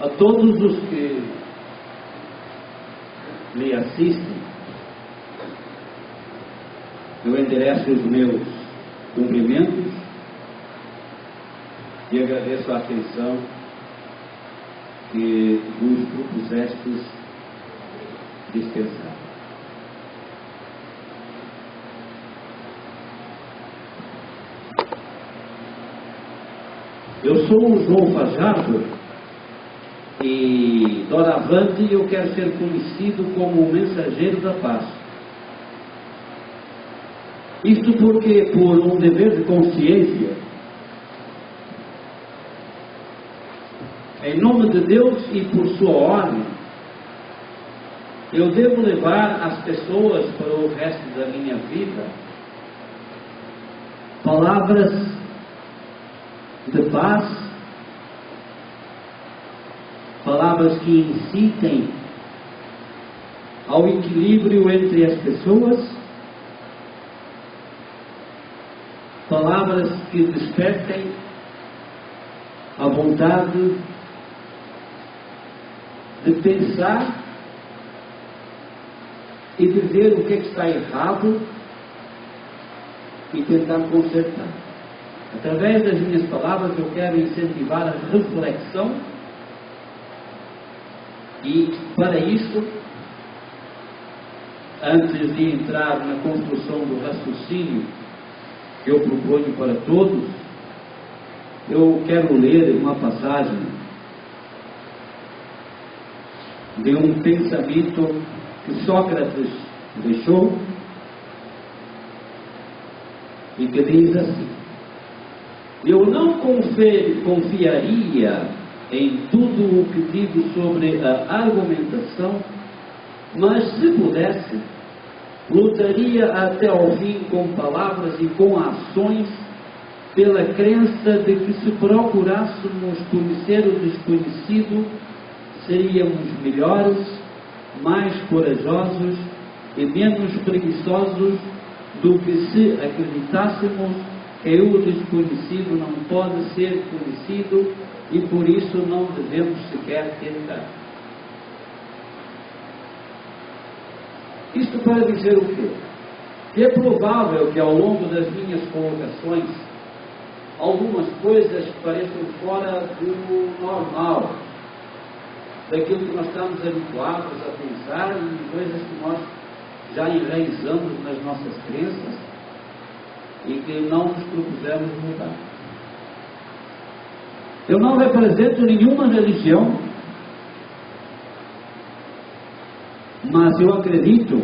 A todos os que me assistem, eu endereço os meus cumprimentos e agradeço a atenção que nos propusestes dispensar. Eu sou o João Fajardo e doravante eu quero ser conhecido como o mensageiro da paz. Isto porque, por um dever de consciência, em nome de Deus e por sua ordem, eu devo levar as pessoas para o resto da minha vida palavras de paz, palavras que incitem ao equilíbrio entre as pessoas, palavras que despertem a vontade de pensar e de ver o que está errado e tentar consertar. Através das minhas palavras eu quero incentivar a reflexão e, para isso, antes de entrar na construção do raciocínio que eu proponho para todos, eu quero ler uma passagem de um pensamento que Sócrates deixou e que diz assim: eu não confiaria em tudo o que digo sobre a argumentação, mas se pudesse, lutaria até ao fim com palavras e com ações, pela crença de que se procurássemos conhecer o desconhecido, seríamos melhores, mais corajosos e menos preguiçosos do que se acreditássemos que o desconhecido não pode ser conhecido e por isso não devemos sequer tentar. Isto para dizer o quê? Que é provável que ao longo das minhas colocações algumas coisas pareçam fora do normal, daquilo que nós estamos habituados a pensar e coisas que nós já enraizamos nas nossas crenças e que não nos propusemos mudar. Eu não represento nenhuma religião, mas eu acredito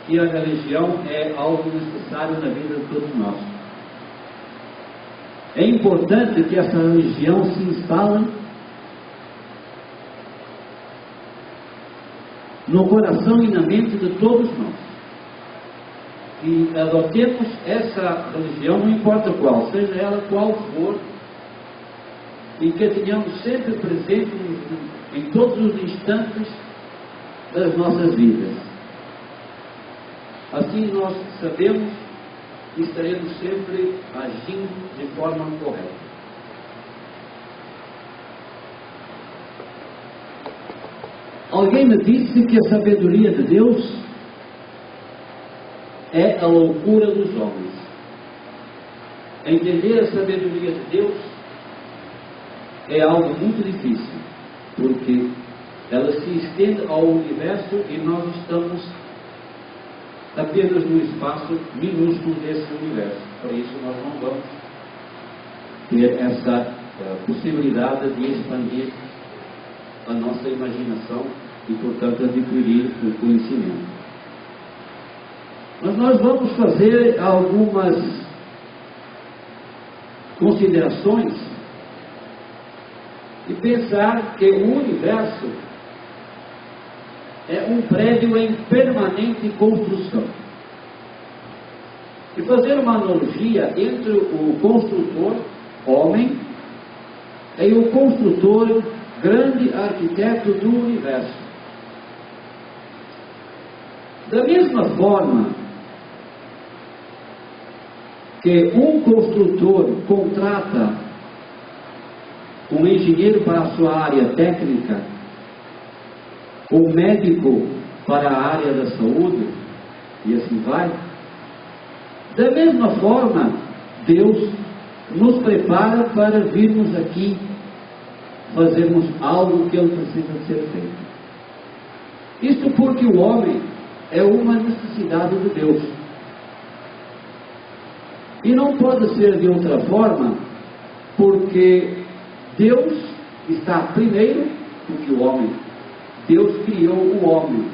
que a religião é algo necessário na vida de todos nós. É importante que essa religião se instale no coração e na mente de todos nós. E adotemos essa religião, não importa qual, seja ela qual for, e que a tenhamos sempre presente em todos os instantes das nossas vidas. Assim nós sabemos que estaremos sempre agindo de forma correta. Alguém me disse que a sabedoria de Deus é a loucura dos homens. Entender a sabedoria de Deus é algo muito difícil, porque ela se estende ao universo e nós estamos apenas no espaço minúsculo desse universo. Por isso nós não vamos ter essa possibilidade de expandir a nossa imaginação e, portanto, adquirir o conhecimento. Mas nós vamos fazer algumas considerações e pensar que o universo é um prédio em permanente construção. E fazer uma analogia entre o construtor, homem, e o construtor, grande arquiteto do universo. Da mesma forma que um construtor contrata um engenheiro para a sua área técnica, um médico para a área da saúde, e assim vai. Da mesma forma, Deus nos prepara para virmos aqui fazermos algo que Ele precisa ser feito. Isto porque o homem é uma necessidade de Deus. E não pode ser de outra forma, porque Deus está primeiro do que o homem. Deus criou o homem,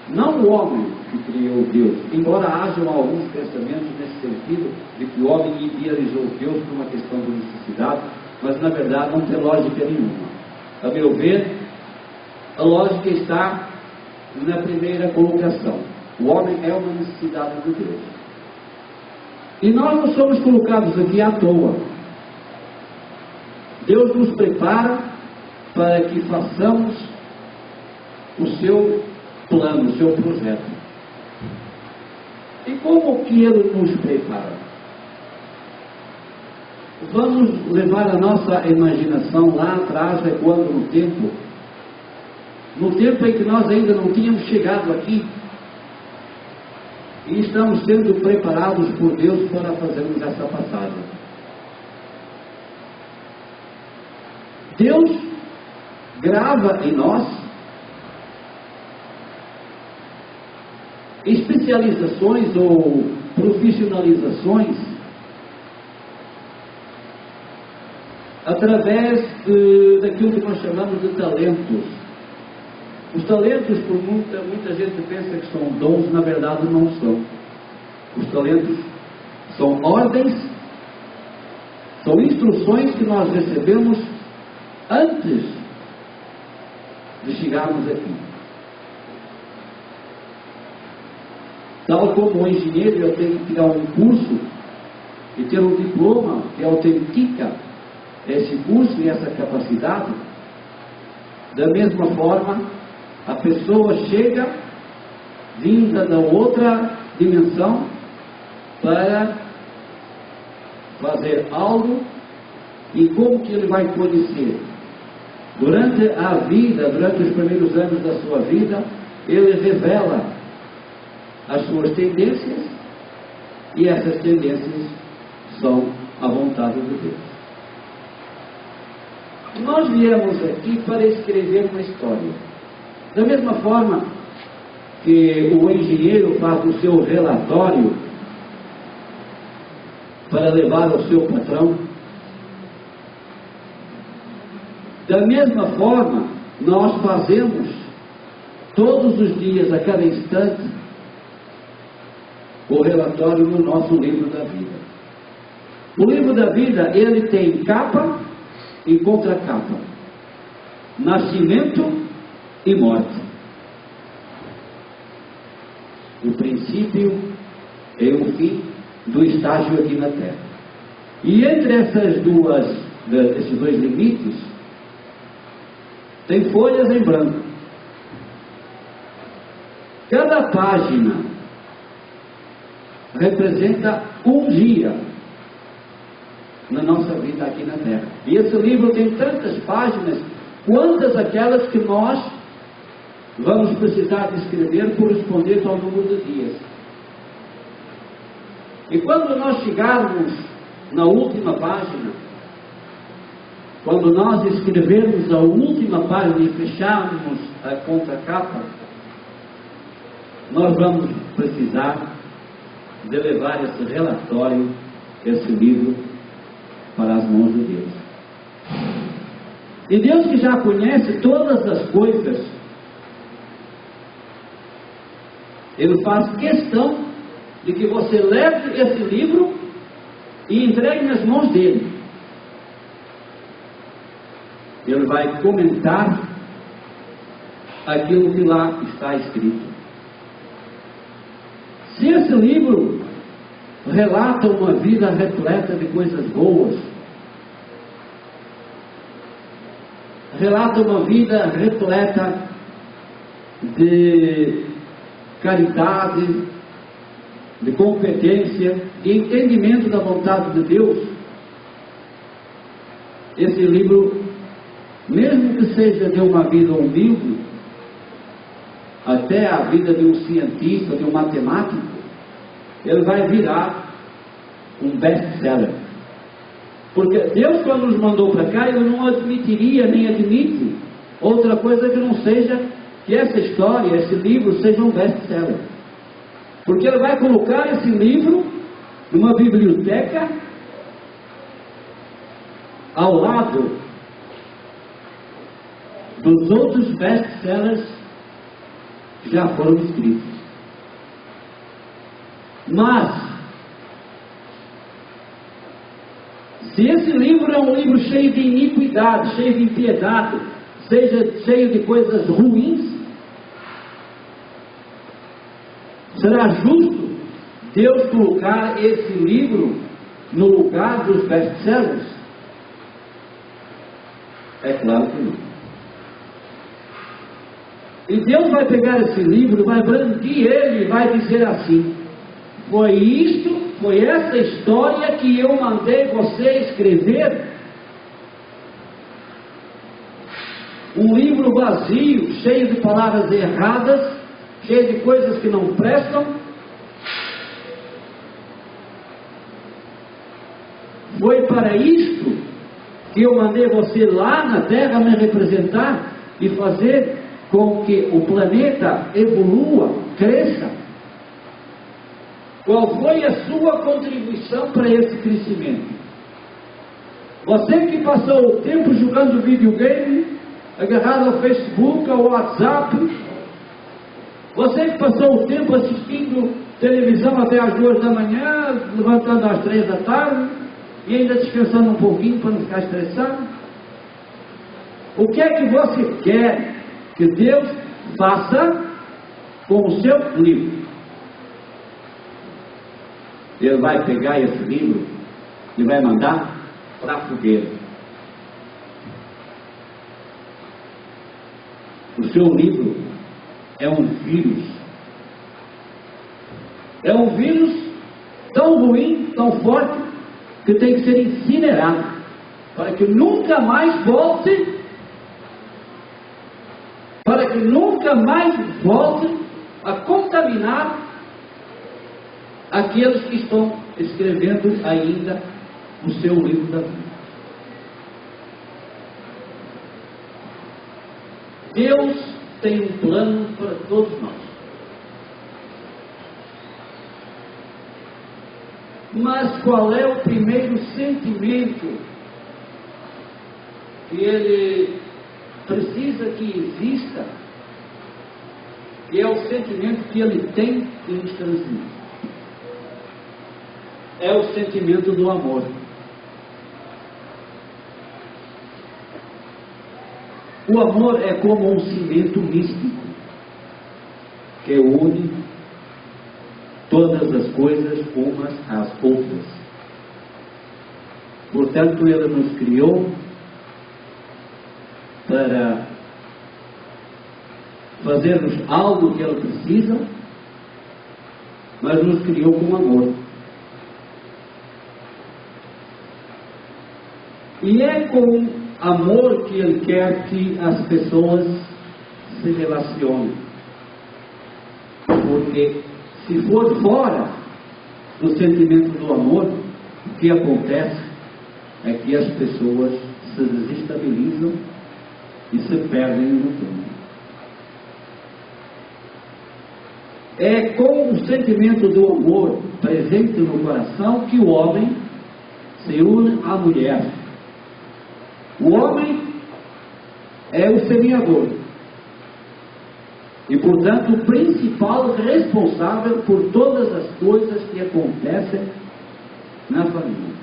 não o homem que criou Deus, embora hajam alguns pensamentos nesse sentido, de que o homem idealizou Deus por uma questão de necessidade, mas na verdade não tem lógica nenhuma. A meu ver, a lógica está na primeira colocação. O homem é uma necessidade de Deus. E nós não somos colocados aqui à toa. Deus nos prepara para que façamos o seu plano, o seu projeto. E como que Ele nos prepara? Vamos levar a nossa imaginação lá atrás, quando no tempo em que nós ainda não tínhamos chegado aqui, e estamos sendo preparados por Deus para fazermos essa passagem. Deus grava em nós especializações ou profissionalizações através daquilo que nós chamamos de talentos. Os talentos, por muita gente pensa que são dons, na verdade não são. Os talentos são ordens, são instruções que nós recebemos antes de chegarmos aqui. Tal como o engenheiro, eu tenho que tirar um curso e ter um diploma que autentica esse curso e essa capacidade. Da mesma forma, a pessoa chega vinda da outra dimensão para fazer algo, e como que ele vai conhecer? Durante a vida, durante os primeiros anos da sua vida, ele revela as suas tendências, e essas tendências são a vontade de Deus. Nós viemos aqui para escrever uma história. Da mesma forma que o engenheiro faz o seu relatório para levar ao seu patrão, da mesma forma nós fazemos todos os dias, a cada instante, o relatório no nosso livro da vida. O livro da vida, ele tem capa e contracapa, nascimento e morte, o princípio e o fim do estágio aqui na Terra. E entre esses dois limites, tem folhas em branco. Cada página representa um dia na nossa vida aqui na Terra. E esse livro tem tantas páginas quantas aquelas que nós vamos precisar de escrever correspondendo ao número de dias. E quando nós chegarmos na última página, quando nós escrevermos a última página e fecharmos a contracapa, nós vamos precisar de levar esse relatório, esse livro, para as mãos de Deus. E Deus, que já conhece todas as coisas, Ele faz questão de que você leve esse livro e entregue nas mãos dele. Ele vai comentar aquilo que lá está escrito. Se esse livro relata uma vida repleta de coisas boas, relata uma vida repleta de caridade, de competência, de entendimento da vontade de Deus, esse livro, mesmo que seja de uma vida humilde, até a vida de um cientista, de um matemático, ele vai virar um best-seller. Porque Deus, quando nos mandou para cá, Ele não admitiria, nem admite outra coisa que não seja que essa história, esse livro, seja um best-seller. Porque Ele vai colocar esse livro numa biblioteca ao lado dos outros best-sellers que já foram escritos. Mas, se esse livro é um livro cheio de iniquidade, cheio de impiedade, seja cheio de coisas ruins, será justo Deus colocar esse livro no lugar dos best-sellers? É claro que não. E Deus vai pegar esse livro, vai brandir ele e vai dizer assim: foi essa história que eu mandei você escrever? Um livro vazio, cheio de palavras erradas, cheio de coisas que não prestam? Foi para isto que eu mandei você lá na Terra me representar e fazer com que o planeta evolua, cresça? Qual foi a sua contribuição para esse crescimento? Você que passou o tempo jogando videogame, agarrado ao Facebook, ao WhatsApp, você que passou o tempo assistindo televisão até às 2 da manhã, levantando às 3 da tarde, e ainda descansando um pouquinho para não ficar estressado, o que é que você quer que Deus faça com o seu livro? Ele vai pegar esse livro e vai mandar para a fogueira. O seu livro é um vírus. É um vírus tão ruim, tão forte, que tem que ser incinerado, para que nunca mais volte, a contaminar aqueles que estão escrevendo ainda o seu livro da vida. Deus tem um plano para todos nós. Mas qual é o primeiro sentimento que ele precisa que exista? E é o sentimento que ele tem que nos transmitir. É o sentimento do amor. O amor é como um cimento místico que une todas as coisas umas às outras. Portanto, Ele nos criou para fazermos algo que Ele precisa, mas nos criou com amor. E é com amor que Ele quer que as pessoas se relacionem. Porque se for fora do sentimento do amor, o que acontece é que as pessoas se desestabilizam e se perdem no tempo. É com o sentimento do amor presente no coração que o homem se une à mulher. O homem é o semeador e, portanto, o principal responsável por todas as coisas que acontecem na família.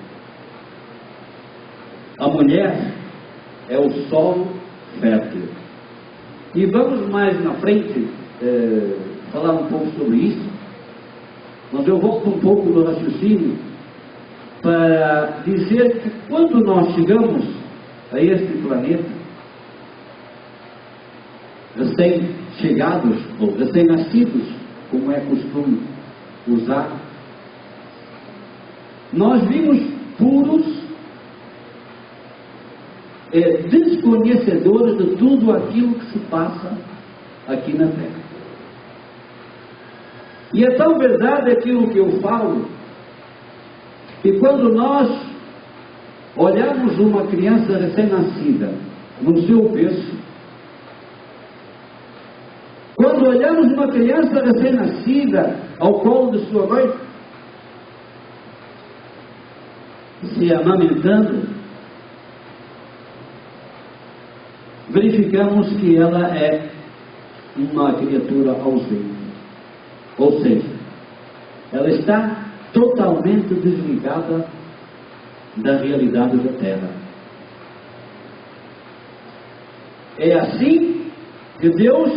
A mulher é o solo fértil. E vamos mais na frente falar um pouco sobre isso, mas eu volto um pouco no raciocínio para dizer que quando nós chegamos a este planeta, recém-chegados ou recém-nascidos, como é costume usar, nós vimos puros desconhecedores de tudo aquilo que se passa aqui na Terra. E é tão verdade aquilo que eu falo, que quando nós olhamos uma criança recém-nascida no seu berço, quando olhamos uma criança recém-nascida ao colo de sua mãe, se amamentando, verificamos que ela é uma criatura ausente. Ou seja, ela está totalmente desligada da realidade da Terra. É assim que Deus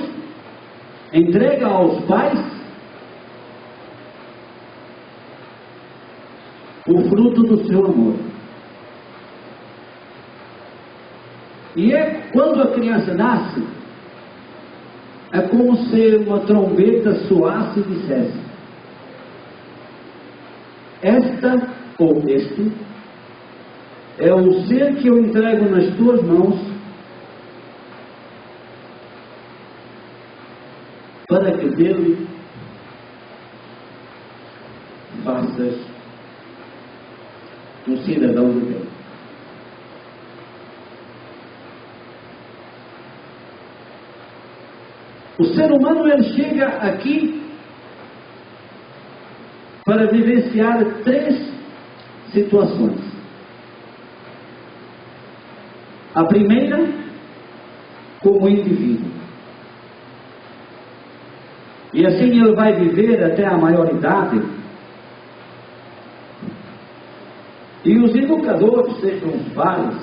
entrega aos pais o fruto do seu amor. E é quando a criança nasce, é como se uma trombeta soasse e dissesse: esta ou este é o ser que eu entrego nas tuas mãos, para que dele faças um cidadão de Deus. O ser humano, ele chega aqui para vivenciar 3 situações. A primeira, como indivíduo. E assim ele vai viver até a maioridade. E os educadores, sejam os pais,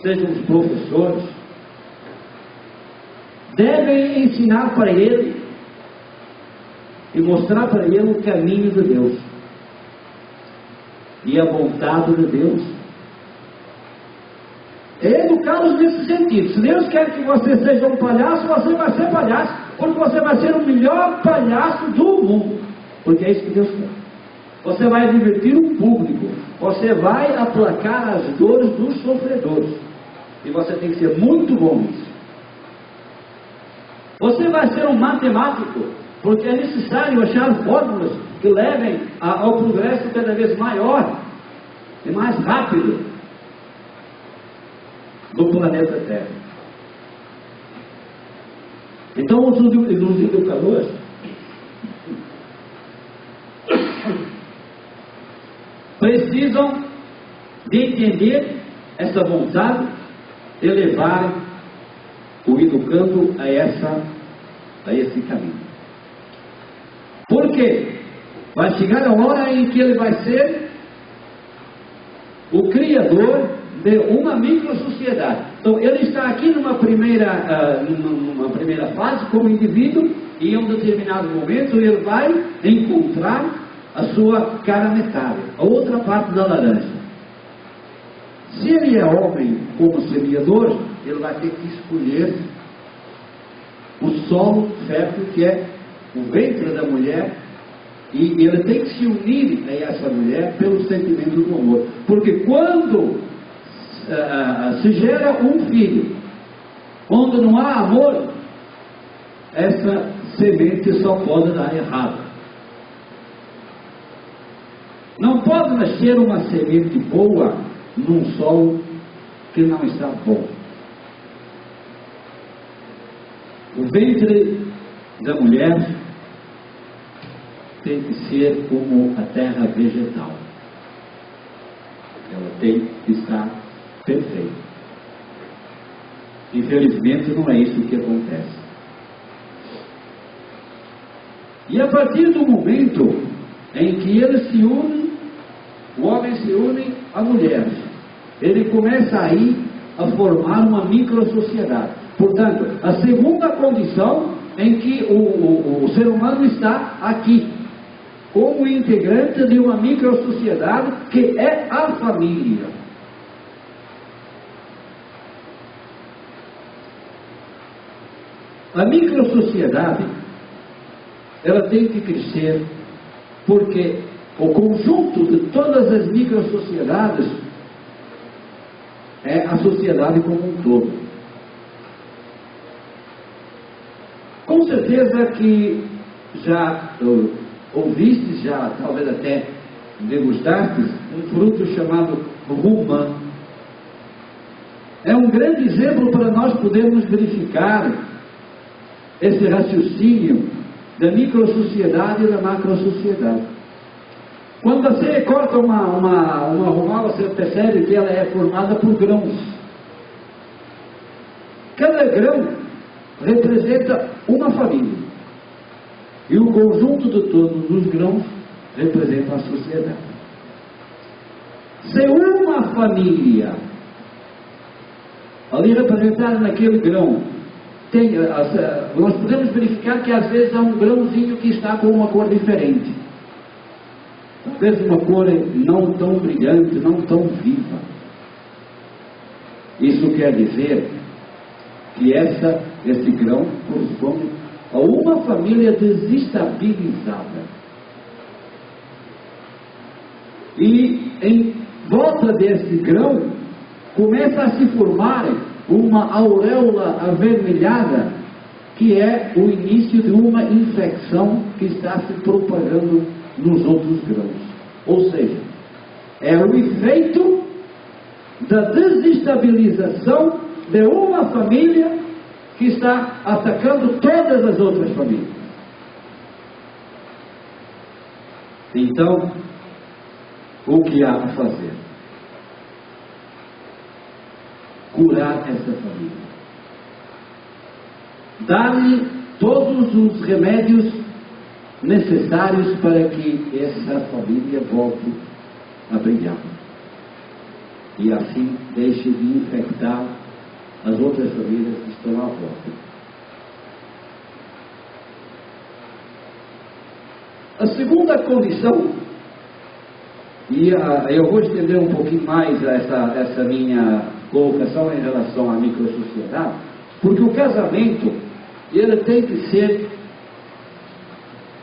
sejam os professores, devem ensinar para ele e mostrar para ele o caminho de Deus e a vontade de Deus. É educá-los nesse sentido. Se Deus quer que você seja um palhaço, você vai ser palhaço, porque você vai ser o melhor palhaço do mundo, porque é isso que Deus quer. Você vai divertir o público, você vai aplacar as dores dos sofredores, e você tem que ser muito bom nisso. Você vai ser um matemático, porque é necessário achar fórmulas que levem ao progresso cada vez maior e mais rápido do planeta Terra. Então os educadores precisam de entender essa vontade e levar o educando a esse caminho. Porque vai chegar a hora em que ele vai ser o criador de uma microsociedade. Então ele está aqui numa primeira fase como indivíduo, e em um determinado momento ele vai encontrar a sua cara metade, a outra parte da laranja. Se ele é homem como semeador, ele vai ter que escolher o solo fértil, que é o ventre da mulher, e ele tem que se unir a essa mulher pelo sentimento do amor. Porque quando se gera um filho onde não há amor, essa semente só pode dar errado. Não pode nascer uma semente boa num solo que não está bom. O ventre da mulher tem que ser como a terra vegetal. Ela tem que estar perfeita. Infelizmente não é isso que acontece. E a partir do momento em que eles se unem, o homem se une à mulher, ele começa aí a formar uma microsociedade. Portanto, a segunda condição em que o ser humano está aqui, como integrante de uma microsociedade que é a família. A microsociedade, ela tem que crescer, porque o conjunto de todas as microsociedades é a sociedade como um todo. Com certeza que já ouvistes, já talvez até degustastes, um fruto chamado romã. É um grande exemplo para nós podermos verificar esse raciocínio da microsociedade e da macrosociedade. Quando você corta uma romã, você percebe que ela é formada por grãos. Cada grão representa uma família. E o conjunto de todos os grãos representa a sociedade. Se uma família, ali representada naquele grão, nós podemos verificar que às vezes há um grãozinho que está com uma cor diferente. Talvez uma cor não tão brilhante, não tão viva. Isso quer dizer que esse grão corresponde a uma família desestabilizada. E em volta desse grão começa a se formar uma auréola avermelhada, que é o início de uma infecção que está se propagando nos outros grãos. Ou seja, é o efeito da desestabilização de uma família que está atacando todas as outras famílias. Então, o que há a fazer? Curar essa família. Dar-lhe todos os remédios necessários para que essa família volte a brilhar. E assim deixe de infectar as outras famílias que estão à volta. A segunda condição, e eu vou estender um pouquinho mais essa minha colocação em relação à microsociedade, porque o casamento, ele tem que ser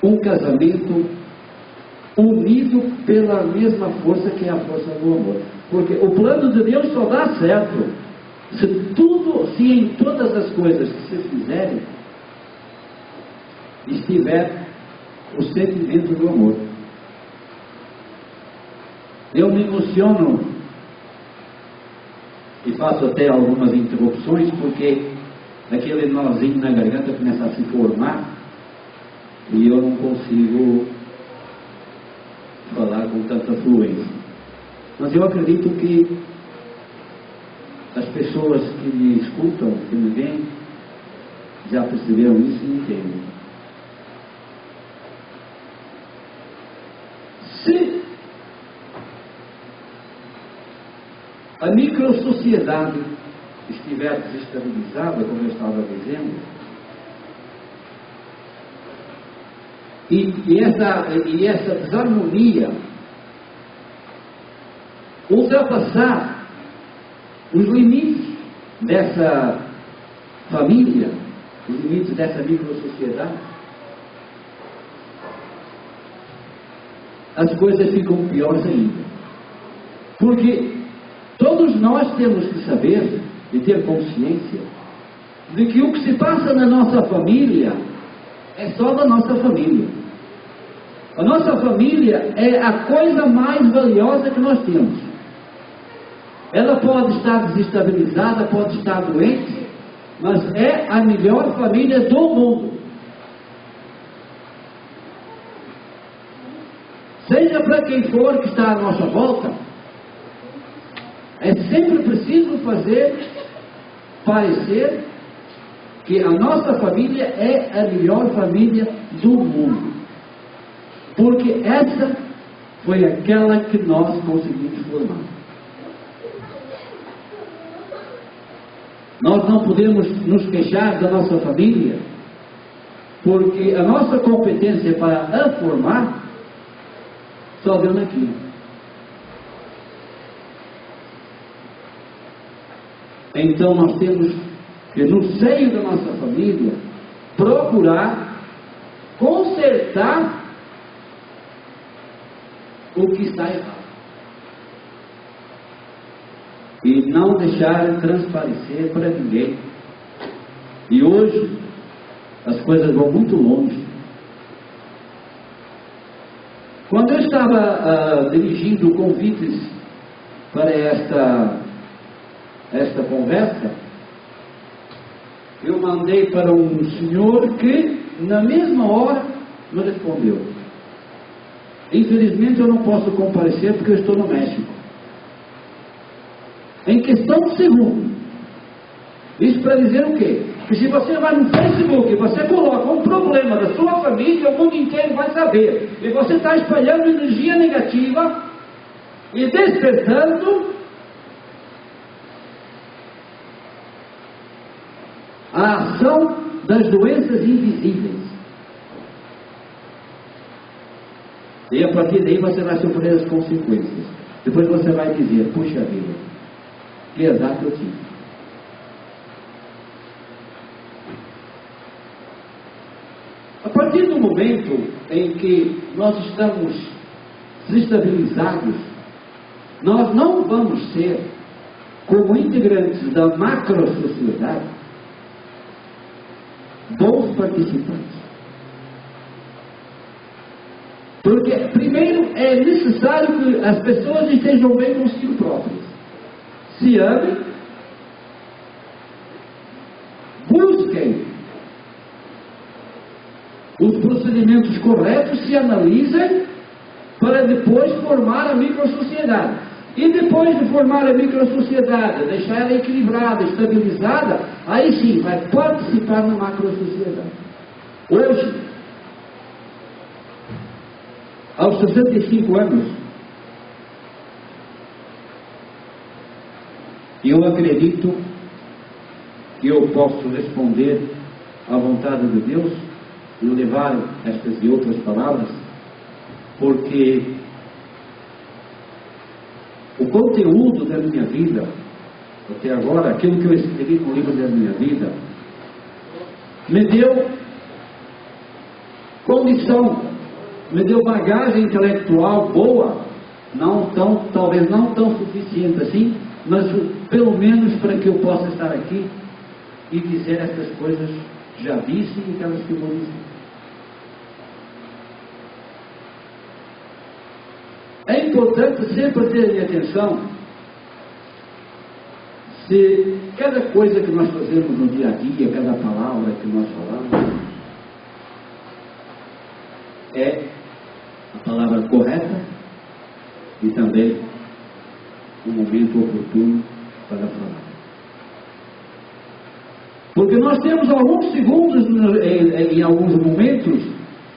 um casamento unido pela mesma força que é a força do amor. Porque o plano de Deus só dá certo se em todas as coisas que se fizerem estiver o sentimento do amor. Eu me emociono e faço até algumas interrupções, porque aquele nozinho na garganta começa a se formar e eu não consigo falar com tanta fluência. Mas eu acredito que as pessoas que me escutam, que me veem, já perceberam isso e entendem. Se a microsociedade estiver desestabilizada, como eu estava dizendo, e essa desarmonia ultrapassar os limites dessa família, os limites dessa microsociedade, as coisas ficam piores ainda. Porque todos nós temos que saber e ter consciência de que o que se passa na nossa família é só da nossa família. A nossa família é a coisa mais valiosa que nós temos. Ela pode estar desestabilizada, pode estar doente, mas é a melhor família do mundo. Seja para quem for que está à nossa volta, é sempre preciso fazer parecer que a nossa família é a melhor família do mundo. Porque essa foi aquela que nós conseguimos formar. Nós não podemos nos queixar da nossa família, porque a nossa competência para a formar só deu naquilo. Então nós temos que, no seio da nossa família, procurar consertar o que está errado. e não deixar transparecer para ninguém. E hoje as coisas vão muito longe. Quando eu estava dirigindo convites para esta conversa, eu mandei para um senhor que na mesma hora me respondeu: infelizmente eu não posso comparecer porque eu estou no México. Em questão de segundo. Isso para dizer o quê? Que se você vai no Facebook, você coloca um problema da sua família, o mundo inteiro vai saber. E você está espalhando energia negativa e despertando a ação das doenças invisíveis. E a partir daí você vai sofrer as consequências. Depois você vai dizer: puxa vida, que azar que eu tive. A partir do momento em que nós estamos desestabilizados, nós não vamos ser, como integrantes da macro-sociedade, bons participantes. Porque, primeiro, é necessário que as pessoas estejam bem consigo próprias. Se amem, busquem os procedimentos corretos, se analisem, para depois formar a microsociedade. E depois de formar a microsociedade, deixar ela equilibrada, estabilizada, aí sim vai participar na macrosociedade. Hoje, aos 65 anos, eu acredito que eu posso responder à vontade de Deus e levar estas e outras palavras, porque o conteúdo da minha vida, até agora, aquilo que eu escrevi no livro da minha vida, me deu condição, me deu bagagem intelectual boa, talvez não tão suficiente assim, mas pelo menos para que eu possa estar aqui e dizer estas coisas que já disse e aquelas que eu vou dizer. É importante sempre ter atenção se cada coisa que nós fazemos no dia a dia, cada palavra que nós falamos, é a palavra correta e também o momento oportuno para falar. Porque nós temos alguns segundos, em alguns momentos,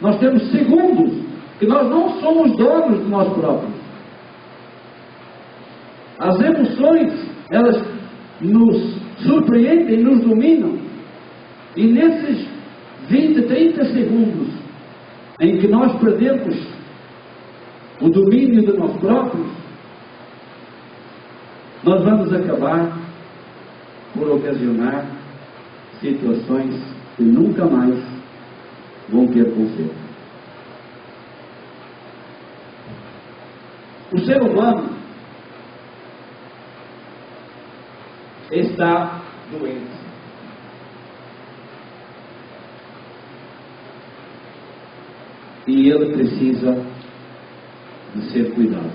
nós temos segundos que nós não somos donos de nós próprios. As emoções, elas nos surpreendem, nos dominam. E nesses 20, 30 segundos em que nós perdemos o domínio de nós próprios, nós vamos acabar por ocasionar situações que nunca mais vão ter conserto. O ser humano está doente. E ele precisa de ser cuidado.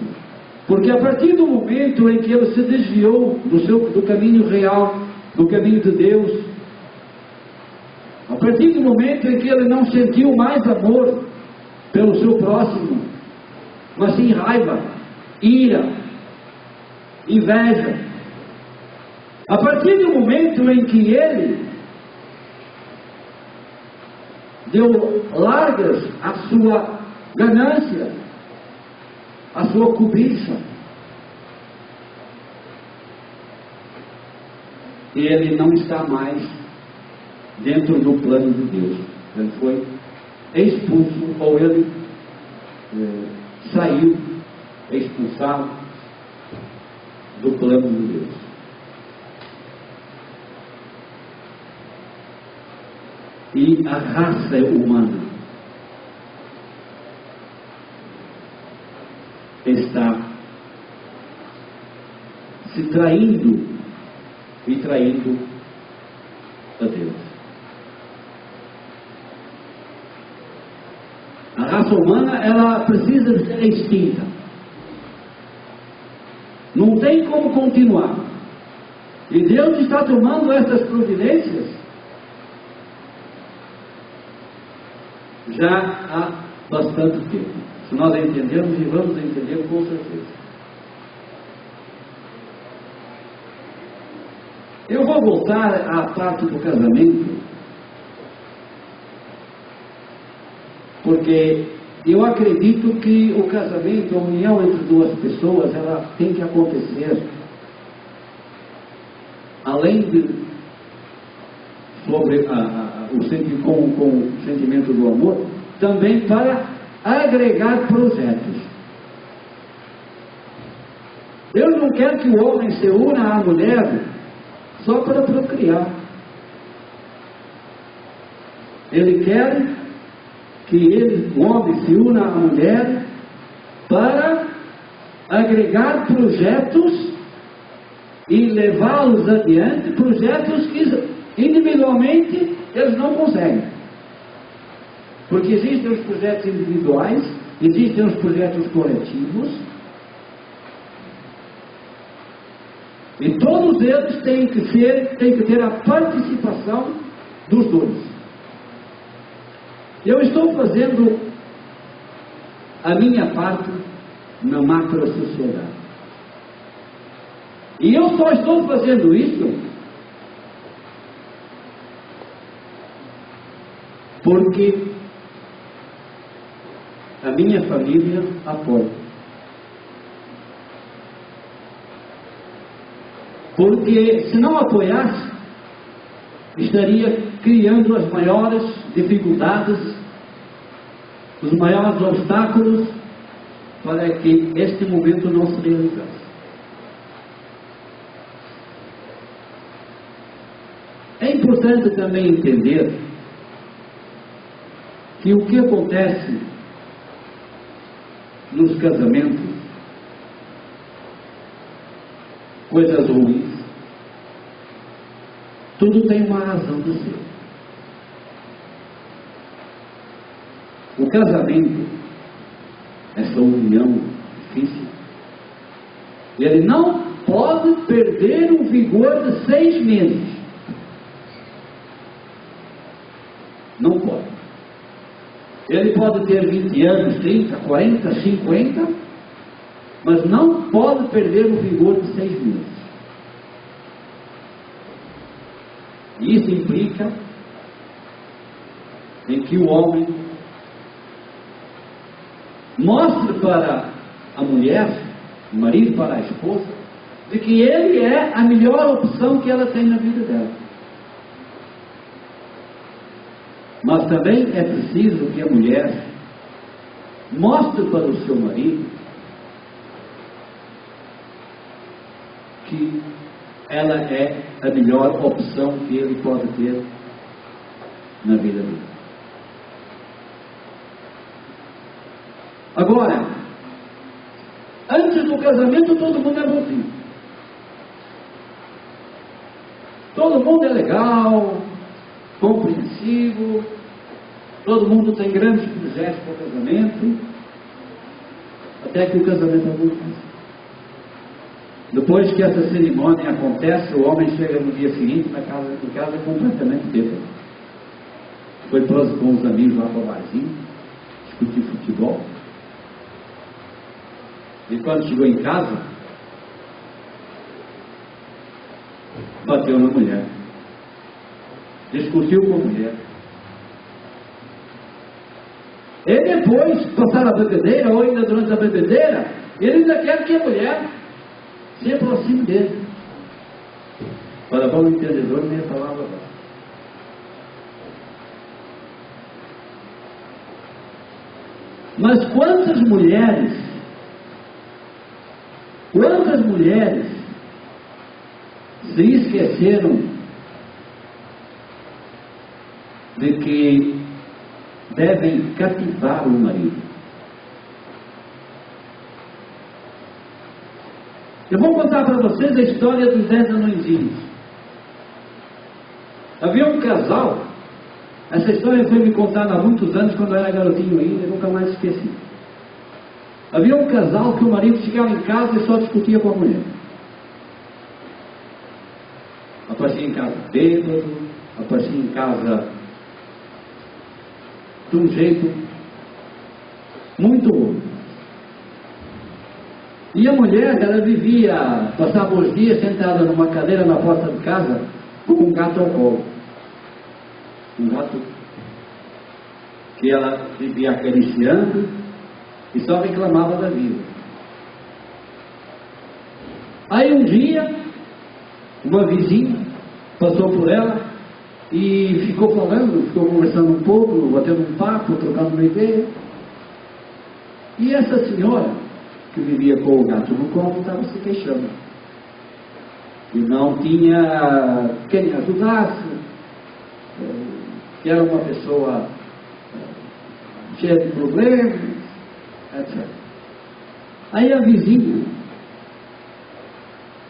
Porque a partir do momento em que ele se desviou do caminho real, do caminho de Deus, a partir do momento em que ele não sentiu mais amor pelo seu próximo, mas sim raiva, ira, inveja, a partir do momento em que ele deu largas à sua ganância, à sua cobiça, ele não está mais dentro do plano de Deus. Ele foi expulso, ou ele saiu expulsado do plano de Deus. E a raça humana está se traindo a Deus. A raça humana, ela precisa de ser extinta. Não tem como continuar. E Deus está tomando essas providências já há bastante tempo. Se nós entendermos, e vamos entender com certeza. Eu vou voltar à parte do casamento, porque eu acredito que o casamento, a união entre duas pessoas, ela tem que acontecer além de sobre com o sentimento do amor, também para agregar projetos. Deus não quer que o homem se una à mulher só para procriar. Ele quer que o homem se una à mulher para agregar projetos e levá-los adiante, projetos que individualmente eles não conseguem. Porque existem os projetos individuais, existem os projetos coletivos, e todos eles têm que ter a participação dos dois. Eu estou fazendo a minha parte na macro-sociedade. E eu só estou fazendo isso porque a minha família apoia. Porque se não apoiasse, estaria criando as maiores dificuldades, os maiores obstáculos para que este momento não se realizasse. É importante também entender que o que acontece nos casamentos, coisas ruins, tudo tem uma razão de ser. O casamento, essa união difícil, ele não pode perder o vigor de 6 meses. Não pode. Ele pode ter 20 anos, 30, 40, 50, mas não pode perder o vigor de 6 meses. E isso implica em que o homem mostre para a mulher, o marido para a esposa, de que ele é a melhor opção que ela tem na vida dela. Mas também é preciso que a mulher mostre para o seu marido que ela é a melhor opção que ele pode ter na vida dele. Agora, antes do casamento todo mundo é bonzinho. Todo mundo é legal, compreensivo, todo mundo tem grandes projetos para o casamento, até que o casamento acontece. Depois que essa cerimônia acontece, o homem chega no dia seguinte em casa completamente bêbado. Foi com os amigos lá para o barzinho, discutir futebol. E quando chegou em casa, bateu na mulher. Discutiu com a mulher. E depois, passar a bebedeira, ou ainda durante a bebedeira, ele ainda quer que a mulher se aproxime dele. Para bom entendedor, minha palavra vai. Mas quantas mulheres se esqueceram de que devem cativar o marido? Eu vou contar para vocês a história dos 10 anõezinhos. Havia um casal, essa história foi me contada há muitos anos, quando eu era garotinho ainda, eu nunca mais esqueci. Havia um casal que o marido chegava em casa e só discutia com a mulher. Aparecia em casa bêbado, aparecia em casa de um jeito muito ruim. E a mulher, ela vivia, passava os dias sentada numa cadeira na porta de casa, com um gato ao colo. Um gato que ela vivia acariciando e só reclamava da vida. Aí um dia, uma vizinha passou por ela e ficou falando, ficou conversando um pouco, batendo um papo, trocando uma ideia. E essa senhora, que vivia com o gato no colo, estava se queixando. E não tinha quem ajudasse, que era uma pessoa cheia de problemas, etc. Aí a vizinha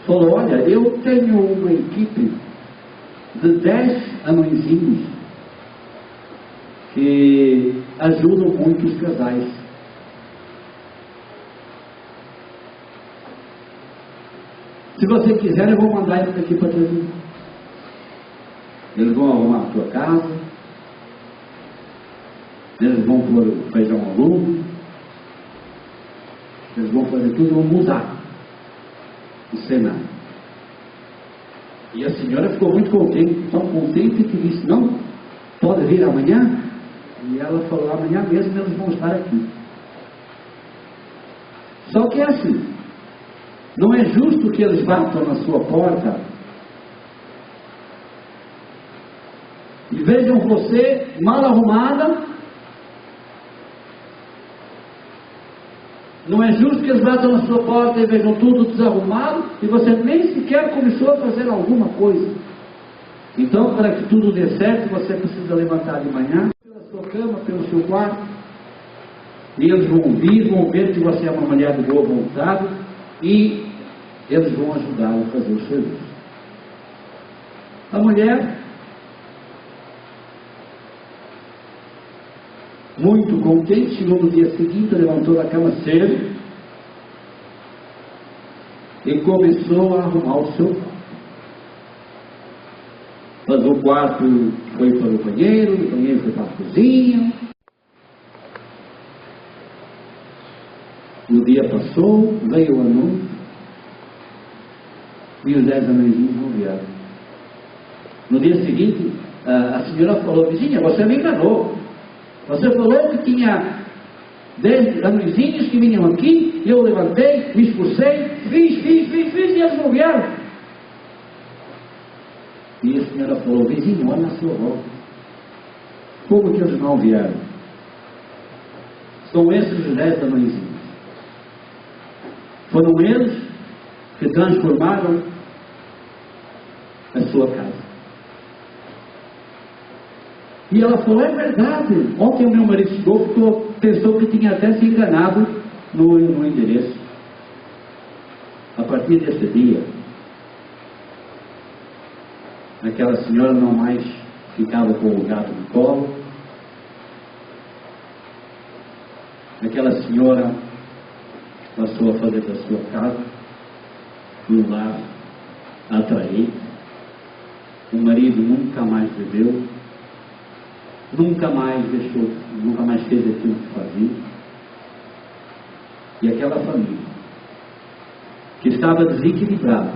falou: olha, eu tenho uma equipe de 10 anõezinhos que ajudam muito os casais. Se você quiser, eu vou mandar eles aqui para te ajudar. Eles vão arrumar a tua casa, eles vão pôr o feijão ao lume, eles vão fazer tudo, vão mudar o cenário. E a senhora ficou muito contente, tão contente que disse: não, pode vir amanhã? E ela falou: amanhã mesmo eles vão estar aqui. Só que é assim, não é justo que eles batam na sua porta e vejam você mal arrumada. Não é justo que eles batam na sua porta e vejam tudo desarrumado e você nem sequer começou a fazer alguma coisa. Então, para que tudo dê certo, você precisa levantar de manhã, pela sua cama, pelo seu quarto, e eles vão ver que você é uma mulher de boa vontade e eles vão ajudar a fazer o serviço. A mulher, muito contente, chegou no dia seguinte, levantou da cama cedo e começou a arrumar o seu quarto. Mas o quarto foi para o banheiro foi para a cozinha. O dia passou, veio a noite e os 10 anõezinhos não vieram. No dia seguinte, a senhora falou: vizinha, você me enganou. Você falou que tinha 10 anõezinhos que vinham aqui, e eu levantei, me esforcei, fiz, e eles não vieram. E a senhora falou: vizinho, olha na sua volta. Como que eles não vieram? São esses os 10 anõezinhos. Foram eles que transformaram a sua casa. E ela falou: é verdade. Ontem o meu marido chegou porque pensou que tinha até se enganado no endereço. A partir desse dia, aquela senhora não mais ficava com o gato no colo. Aquela senhora passou a fazer da sua casa um lar atraente. O marido nunca mais bebeu, nunca mais fez aquilo que fazia. E aquela família, que estava desequilibrada,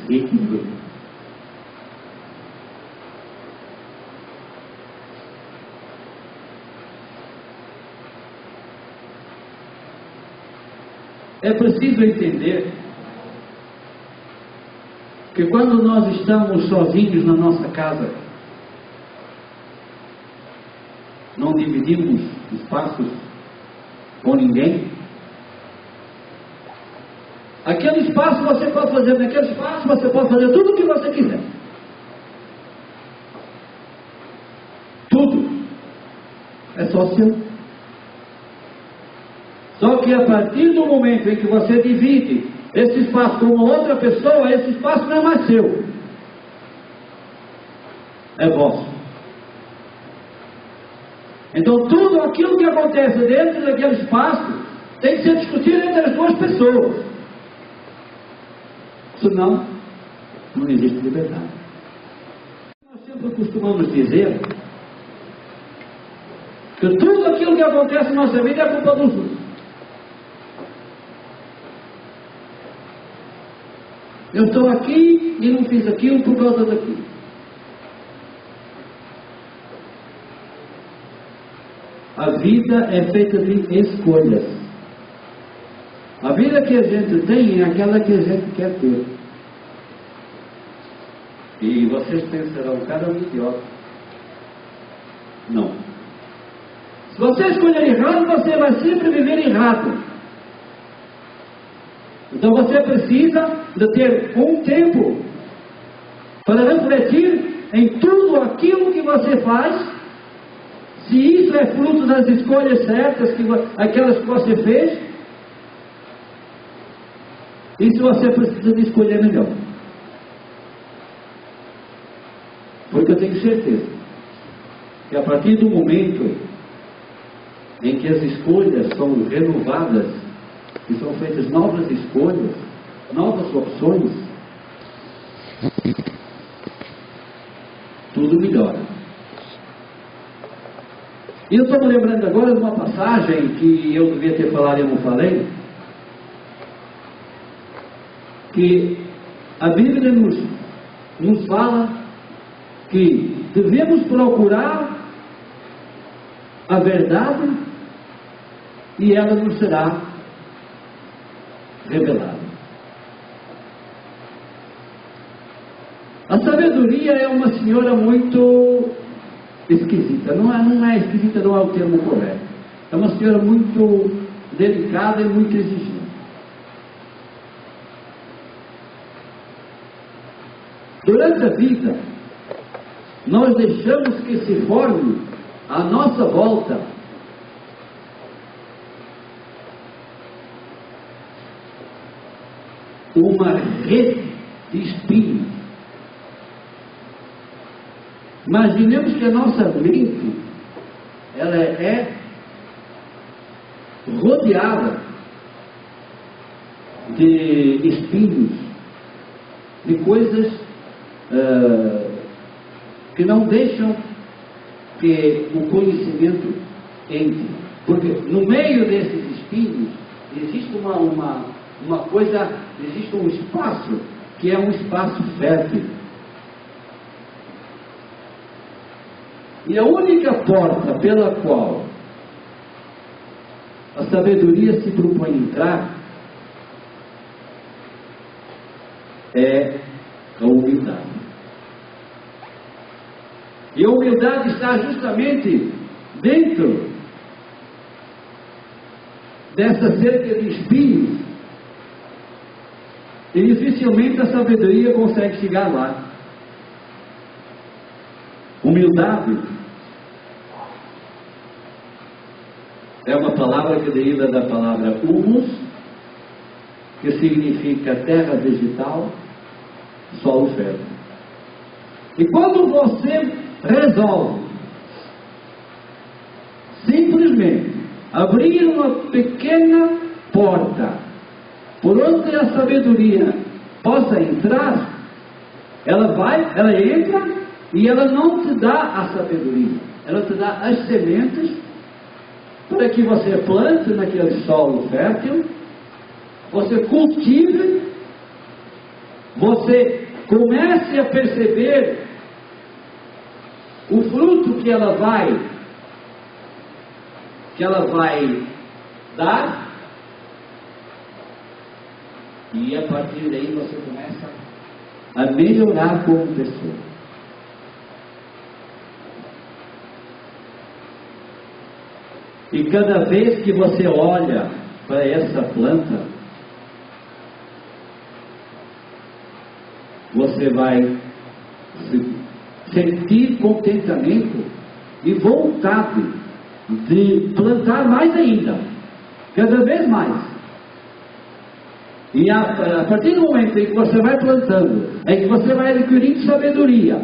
se equilibrou. É preciso entender que quando nós estamos sozinhos na nossa casa, não dividimos espaços com ninguém. Aquele espaço você pode fazer, naquele espaço você pode fazer tudo o que você quiser. Tudo. É só seu. Só que a partir do momento em que você divide esse espaço com uma outra pessoa, esse espaço não é mais seu, é vosso. Então tudo aquilo que acontece dentro daquele espaço tem que ser discutido entre as duas pessoas, senão não existe liberdade. Nós sempre costumamos dizer que tudo aquilo que acontece na nossa vida é culpa dos outros. Eu estou aqui e não fiz aquilo por causa daquilo. A vida é feita de escolhas. A vida que a gente tem é aquela que a gente quer ter. E vocês pensarão, cara, é um idiota. Não. Se você escolher errado, você vai sempre viver errado. Então você precisa de ter um tempo para refletir em tudo aquilo que você faz, se isso é fruto das escolhas certas, aquelas que você fez, e se você precisa de escolher melhor. Porque eu tenho certeza que a partir do momento em que as escolhas são renovadas, que são feitas novas escolhas, novas opções, tudo melhora. E eu estou me lembrando agora de uma passagem que eu devia ter falado e eu não falei, que a Bíblia nos fala que devemos procurar a verdade e ela nos será revelada. A sabedoria é uma senhora muito esquisita. Não é esquisita, não é o termo correto. É uma senhora muito delicada e muito exigente. Durante a vida, nós deixamos que se forme à nossa volta uma rede de espinhos. Imaginemos que a nossa mente ela é rodeada de espinhos, de coisas que não deixam que o conhecimento entre. Porque no meio desses espinhos existe uma coisa, existe um espaço que é um espaço fértil. E a única porta pela qual a sabedoria se propõe entrar é a humildade. E a humildade está justamente dentro dessa cerca de espinhos, e dificilmente a sabedoria consegue chegar lá. Humildade é uma palavra que deriva da palavra humus, que significa terra vegetal, solo fértil. E quando você resolve simplesmente abrir uma pequena porta por onde a sabedoria possa entrar, ela entra e ela não te dá a sabedoria, ela te dá as sementes para que você plante naquele solo fértil, você cultive, você comece a perceber o fruto que ela vai dar, e a partir daí você começa a melhorar como pessoa. E cada vez que você olha para essa planta, você vai sentir contentamento e vontade de plantar mais ainda. cada vez mais. E a partir do momento em que você vai plantando, em que você vai adquirindo sabedoria,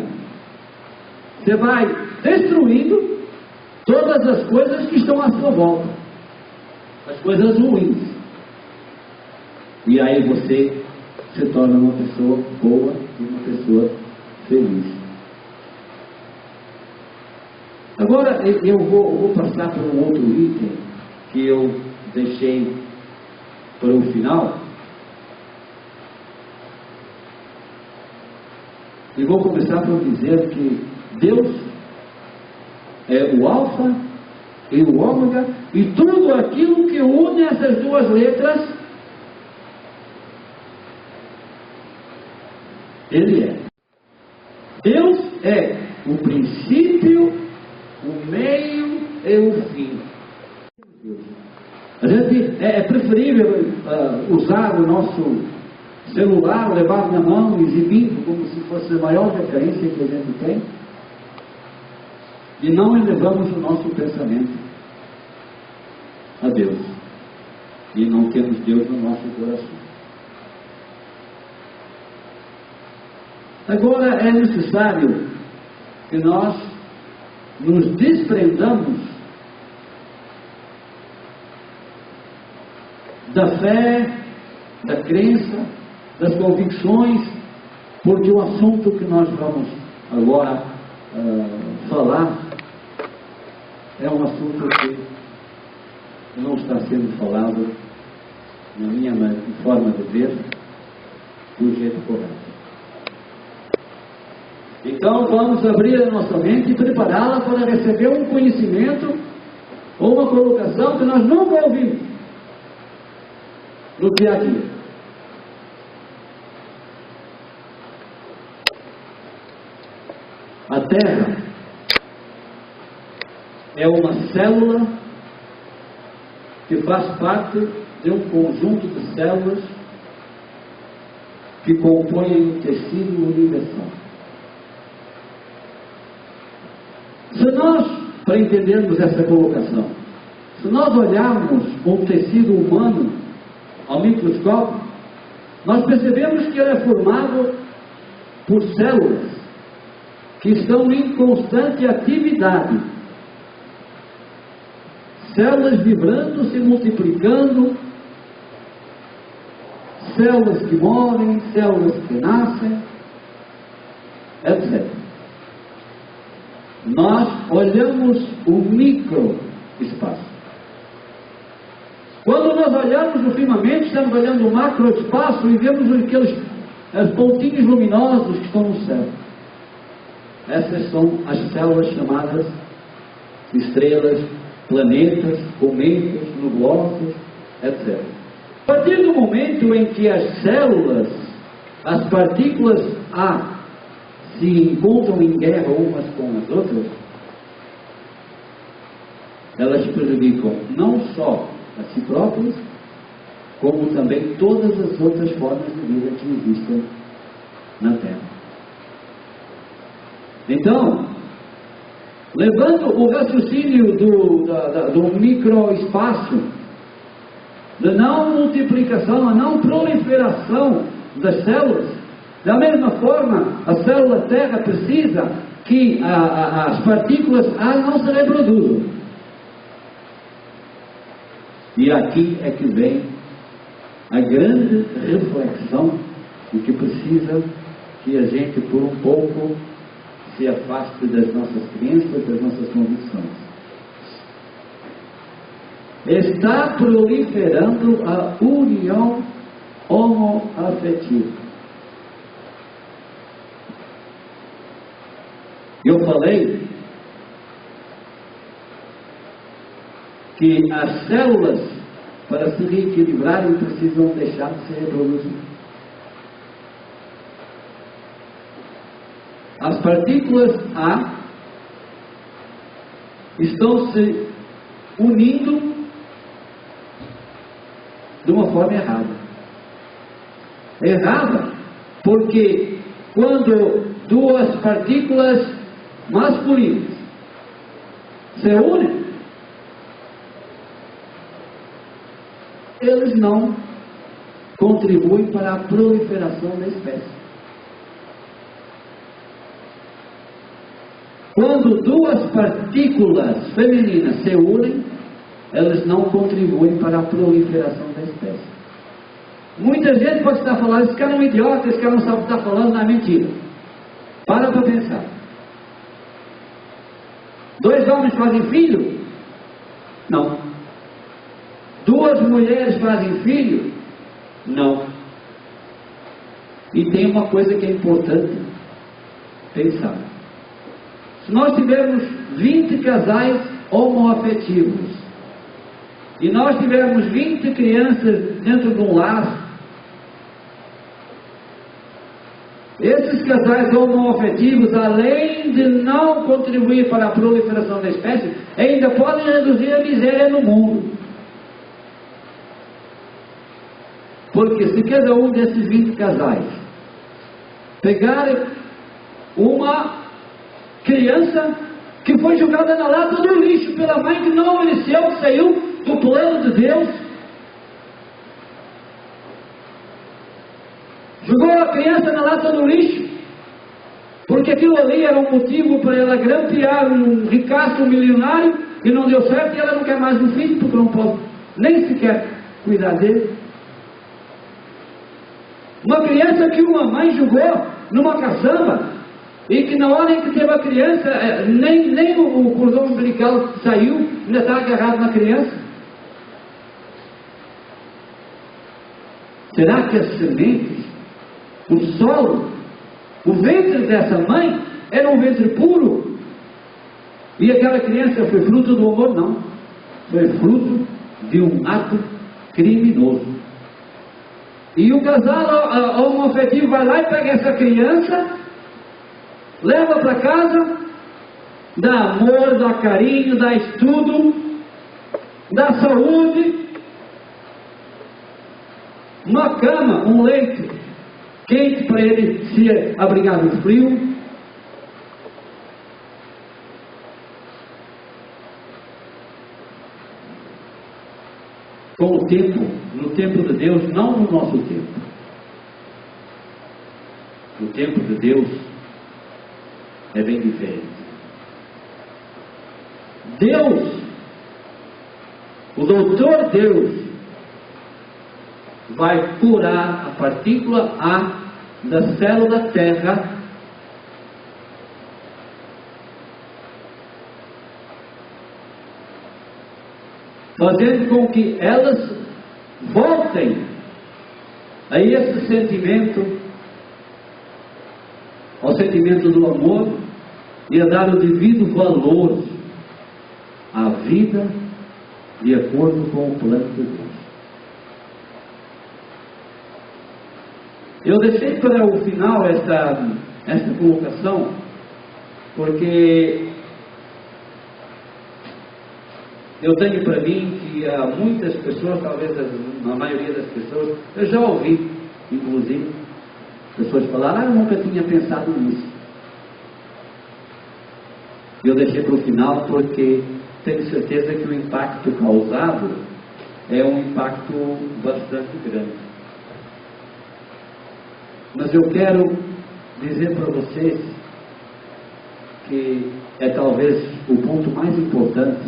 você vai destruindo todas as coisas que estão à sua volta, as coisas ruins. E aí você se torna uma pessoa boa e uma pessoa feliz. Agora eu vou passar por um outro item que eu deixei para o final. E vou começar por dizer que Deus é o alfa e o ômega, e tudo aquilo que une essas duas letras, Ele é. Deus é o princípio, o meio e o fim. A gente é preferível usar o nosso celular, levar na mão, exibindo como se fosse a maior referência que a gente tem, e não elevamos o nosso pensamento a Deus, e não temos Deus no nosso coração. Agora é necessário que nós nos desprendamos da fé, da crença, das convicções, porque o assunto que nós vamos agora falar é um assunto que não está sendo falado, na minha forma de ver, do jeito correto. Então vamos abrir a nossa mente e prepará-la para receber um conhecimento ou uma colocação que nós nunca ouvimos no dia a dia. A Terra é uma célula que faz parte de um conjunto de células que compõem o tecido universal. Se nós, para entendermos essa colocação, se nós olharmos um tecido humano ao microscópio, nós percebemos que ele é formado por células que estão em constante atividade. Células vibrando, se multiplicando, células que morrem, células que nascem, etc. Nós olhamos o microespaço. Quando nós olhamos no firmamento, estamos olhando o macroespaço e vemos aqueles pontinhos luminosos que estão no céu. Essas são as células chamadas estrelas, planetas, cometas, nublosas, etc. A partir do momento em que as células, as partículas A, se encontram em guerra umas com as outras, elas prejudicam não só a si próprias, como também todas as outras formas de vida que existem na Terra. Então, levando o raciocínio do microespaço, da não multiplicação, a não proliferação das células, da mesma forma, a célula Terra precisa que as partículas A não se reproduzam. E aqui é que vem a grande reflexão de que precisa que a gente, por um pouco, se afaste das nossas crenças, das nossas convicções. Está proliferando a união homoafetiva. Eu falei que as células, para se reequilibrarem, precisam deixar de se reproduzir. As partículas A estão se unindo de uma forma errada. Errada porque quando duas partículas masculinas se unem, eles não contribuem para a proliferação da espécie. Quando duas partículas femininas se unem, elas não contribuem para a proliferação da espécie. Muita gente pode estar falando, esse cara é um idiota, esse cara não sabe o que está falando, não é mentira. Para pensar. Dois homens fazem filho? Não. Duas mulheres fazem filho? Não. E tem uma coisa que é importante pensar. Se nós tivermos 20 casais homoafetivos e nós tivermos 20 crianças dentro de um lar, esses casais homoafetivos, além de não contribuir para a proliferação da espécie, ainda podem reduzir a miséria no mundo. Porque se cada um desses 20 casais pegarem uma criança que foi jogada na lata do lixo pela mãe que não obedeceu, que saiu do plano de Deus, jogou a criança na lata do lixo, porque aquilo ali era um motivo para ela grampear um ricaço milionário, e não deu certo, e ela não quer mais um filho, porque não pode nem sequer cuidar dele. Uma criança que uma mãe jogou numa caçamba, e que na hora em que teve a criança, nem o cordão umbilical saiu, ainda está agarrado na criança. Será que as sementes, o solo, o ventre dessa mãe era um ventre puro? E aquela criança foi fruto do amor? Não. Foi fruto de um ato criminoso. E o casal homoafetivo vai lá e pega essa criança, leva para casa, dá amor, dá carinho, dá estudo, dá saúde, uma cama, um leito quente para ele se abrigar no frio. Com o tempo, no tempo de Deus, não no nosso tempo. No tempo de Deus é bem diferente. Deus, o doutor Deus, vai curar a partícula A da célula terra, fazendo com que elas voltem a esse sentimento, ao sentimento do amor, e a dar o devido valor à vida de acordo com o plano de Deus. Eu deixei para o final esta colocação, porque eu tenho para mim que há muitas pessoas, talvez a maioria das pessoas, eu já ouvi, inclusive, pessoas falarem, eu nunca tinha pensado nisso. Eu deixei para o final porque tenho certeza que o impacto causado é um impacto bastante grande. Mas eu quero dizer para vocês que é talvez o ponto mais importante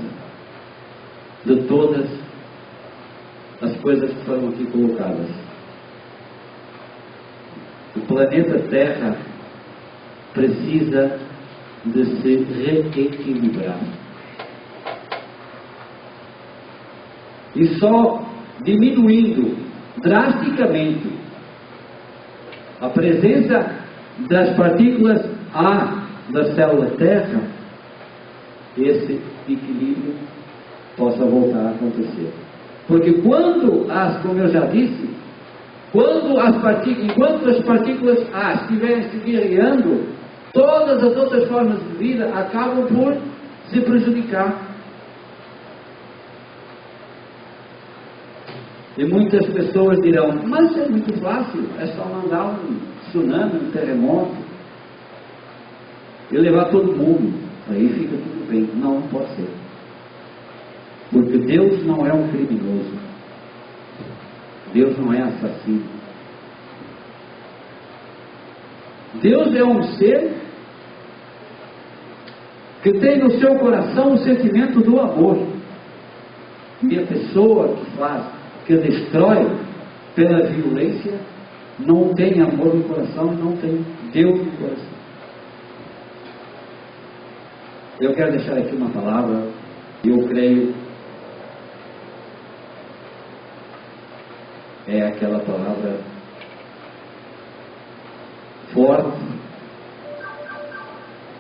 de todas as coisas que foram aqui colocadas. O planeta Terra precisa de se reequilibrar. E só diminuindo drasticamente a presença das partículas A da célula Terra, esse equilíbrio possa voltar a acontecer. Porque como eu já disse, enquanto as partículas A estiverem se guerreando, todas as outras formas de vida acabam por se prejudicar. E muitas pessoas dirão, mas é muito fácil, é só mandar um tsunami, um terremoto e levar todo mundo, aí fica tudo bem. Não pode ser. Porque Deus não é um criminoso. Deus não é assassino. Deus é um ser que tem no seu coração o sentimento do amor. E a pessoa que destrói pela violência, não tem amor no coração, não tem Deus no coração. Eu quero deixar aqui uma palavra, e eu creio, é aquela palavra forte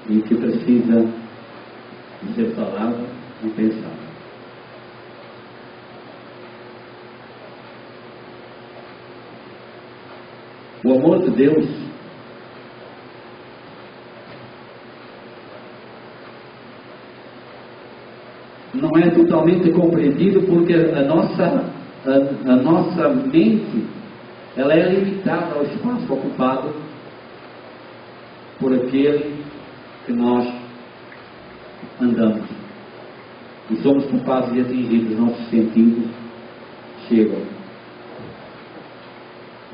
e que precisa ser falada e pensada. O amor de Deus não é totalmente compreendido, porque a nossa mente, ela é limitada ao espaço ocupado por aquele que nós andamos, e somos capazes de atingir. Os nossos sentidos chegam.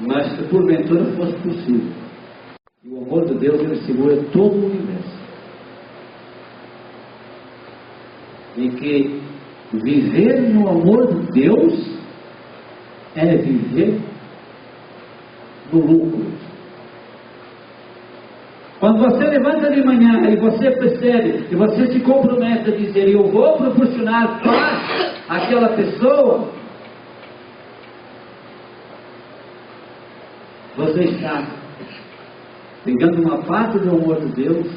Mas se porventura fosse possível, e o amor de Deus, ele segura todo o universo, e que viver no amor de Deus é viver no lucro. Quando você levanta de manhã e você percebe, e você se compromete a dizer: eu vou proporcionar paz àquela pessoa, você está pegando uma parte do amor de Deus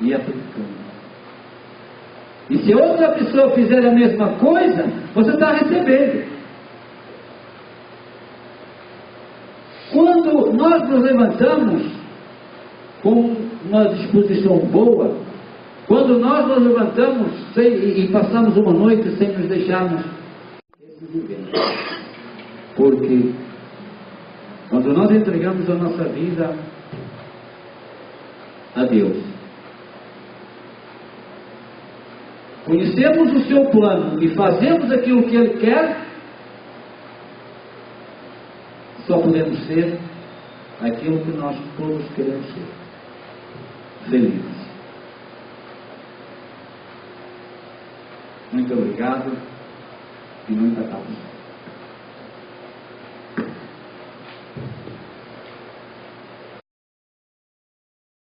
e aplicando. E se outra pessoa fizer a mesma coisa, você está recebendo. Quando nós nos levantamos com uma disposição boa, quando nós nos levantamos e passamos uma noite sem nos deixarmos viver, porque quando nós entregamos a nossa vida a Deus, conhecemos o seu plano e fazemos aquilo que Ele quer, só podemos ser aquilo que nós todos queremos ser: felizes. Muito obrigado e muita paz.